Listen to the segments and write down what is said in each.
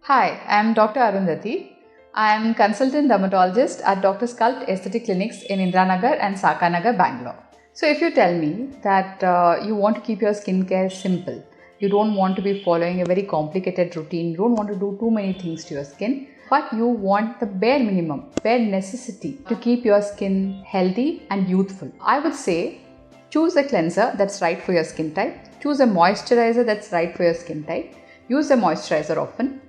Hi, I am Dr. Arundathi. I am consultant dermatologist at Dr. Sculpt aesthetic clinics in Indiranagar and Sahakarnagar, Bangalore. So if you tell me that you want to keep your skincare simple, you don't want to be following a very complicated routine, you don't want to do too many things to your skin, but you want the bare minimum, bare necessity to keep your skin healthy and youthful, I would say choose a cleanser that's right for your skin type, choose a moisturizer that's right for your skin type, use a moisturizer often,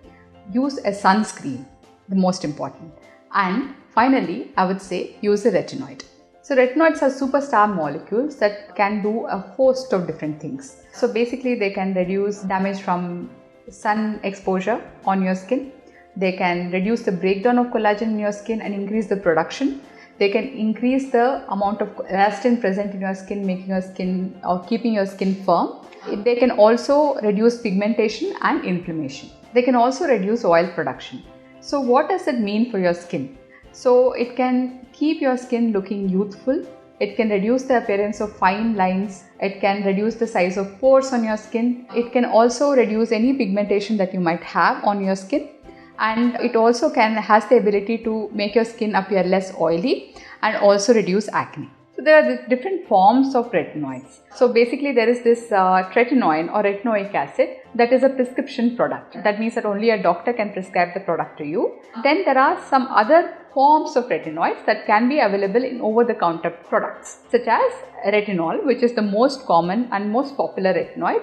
use a sunscreen, the most important. And finally, I would say use a retinoid. So retinoids are superstar molecules that can do a host of different things. So basically they can reduce damage from sun exposure on your skin. They can reduce the breakdown of collagen in your skin and increase the production. They can increase the amount of elastin present in your skin, making your skin or keeping your skin firm. They can also reduce pigmentation and inflammation. They can also reduce oil production. So what does it mean for your skin? So it can keep your skin looking youthful. It can reduce the appearance of fine lines. It can reduce the size of pores on your skin. It can also reduce any pigmentation that you might have on your skin. And it also has the ability to make your skin appear less oily and also reduce acne. So there are different forms of retinoids. So basically there is this tretinoin or retinoic acid that is a prescription product. That means that only a doctor can prescribe the product to you. Then there are some other forms of retinoids that can be available in over-the-counter products such as retinol, which is the most common and most popular retinoid,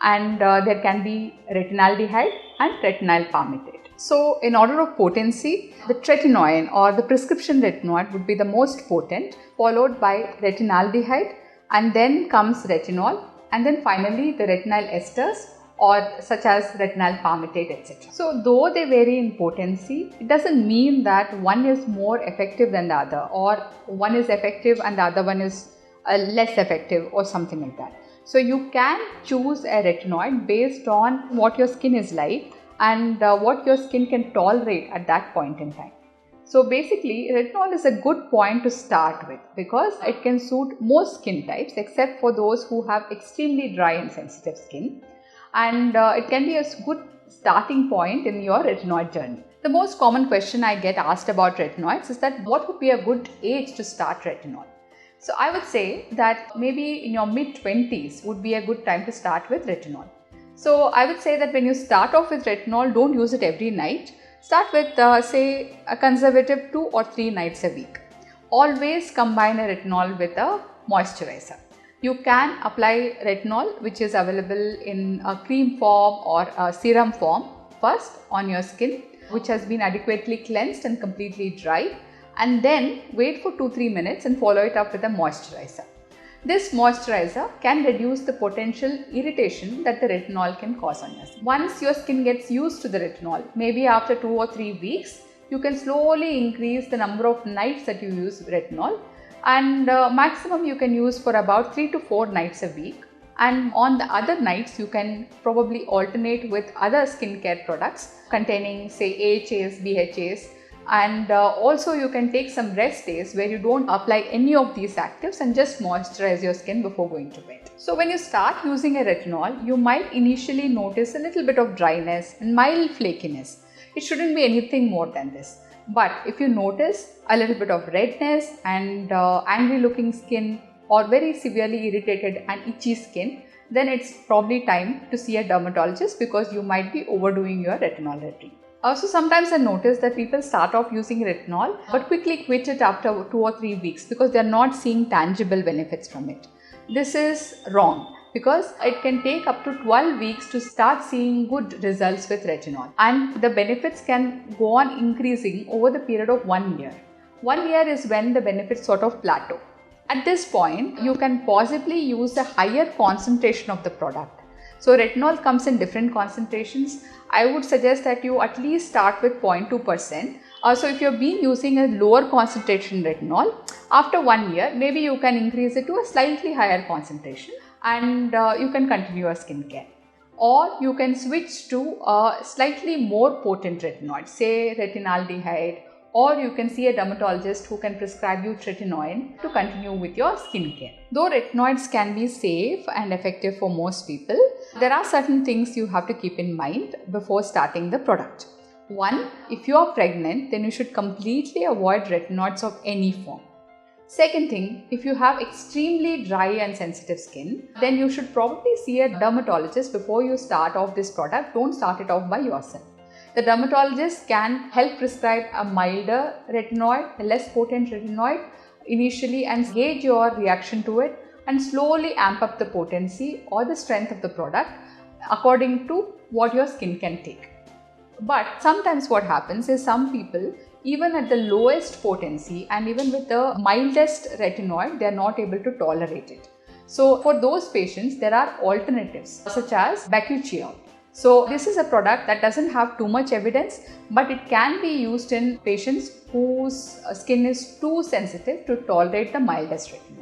and there can be retinaldehyde and retinyl palmitate. So in order of potency, the tretinoin or the prescription retinoid would be the most potent, followed by retinaldehyde, and then comes retinol, and then finally the retinyl esters or such as retinyl palmitate, etc. So though they vary in potency, it doesn't mean that one is more effective than the other, or one is effective and the other one is less effective or something like that. So you can choose a retinoid based on what your skin is like and what your skin can tolerate at that point in time. So basically, retinol is a good point to start with because it can suit most skin types except for those who have extremely dry and sensitive skin, and it can be a good starting point in your retinoid journey. The most common question I get asked about retinoids is that what would be a good age to start retinol? So I would say that maybe in your mid-20s would be a good time to start with retinol. So I would say that when you start off with retinol, don't use it every night. Start with say a conservative 2 or 3 nights a week. Always combine a retinol with a moisturizer. You can apply retinol, which is available in a cream form or a serum form, first on your skin, which has been adequately cleansed and completely dry, and then wait for 2-3 minutes and follow it up with a moisturizer. This moisturizer can reduce the potential irritation that the retinol can cause on your skin. Once your skin gets used to the retinol, maybe after 2 or 3 weeks, you can slowly increase the number of nights that you use retinol, and maximum you can use for about 3 to 4 nights a week. And on the other nights, you can probably alternate with other skincare products containing say AHAs, BHAs, and also you can take some rest days where you don't apply any of these actives and just moisturize your skin before going to bed. So when you start using a retinol, you might initially notice a little bit of dryness and mild flakiness. It shouldn't be anything more than this. But if you notice a little bit of redness and angry looking skin or very severely irritated and itchy skin, then it's probably time to see a dermatologist because you might be overdoing your retinol regime. Also, sometimes I notice that people start off using retinol but quickly quit it after 2 or 3 weeks because they are not seeing tangible benefits from it. This is wrong because it can take up to 12 weeks to start seeing good results with retinol, and the benefits can go on increasing over the period of 1 year. 1 year is when the benefits sort of plateau. At this point, you can possibly use a higher concentration of the product. So retinol comes in different concentrations. I would suggest that you at least start with 0.2%. So if you've been using a lower concentration retinol, after 1 year, maybe you can increase it to a slightly higher concentration and you can continue your skincare. Or you can switch to a slightly more potent retinoid, say retinaldehyde, or you can see a dermatologist who can prescribe you tretinoin to continue with your skincare. Though retinoids can be safe and effective for most people, There are certain things you have to keep in mind before starting the product. One, if you are pregnant, then you should completely avoid retinoids of any form. Second thing, if you have extremely dry and sensitive skin, then you should probably see a dermatologist before you start off this product. Don't start it off by yourself. The dermatologist can help prescribe a milder retinoid, a less potent retinoid initially, and gauge your reaction to it and slowly amp up the potency or the strength of the product according to what your skin can take. But sometimes what happens is some people, even at the lowest potency and even with the mildest retinoid, they are not able to tolerate it. So for those patients, there are alternatives such as bakuchiol. So this is a product that doesn't have too much evidence, but it can be used in patients whose skin is too sensitive to tolerate the mildest retinoid.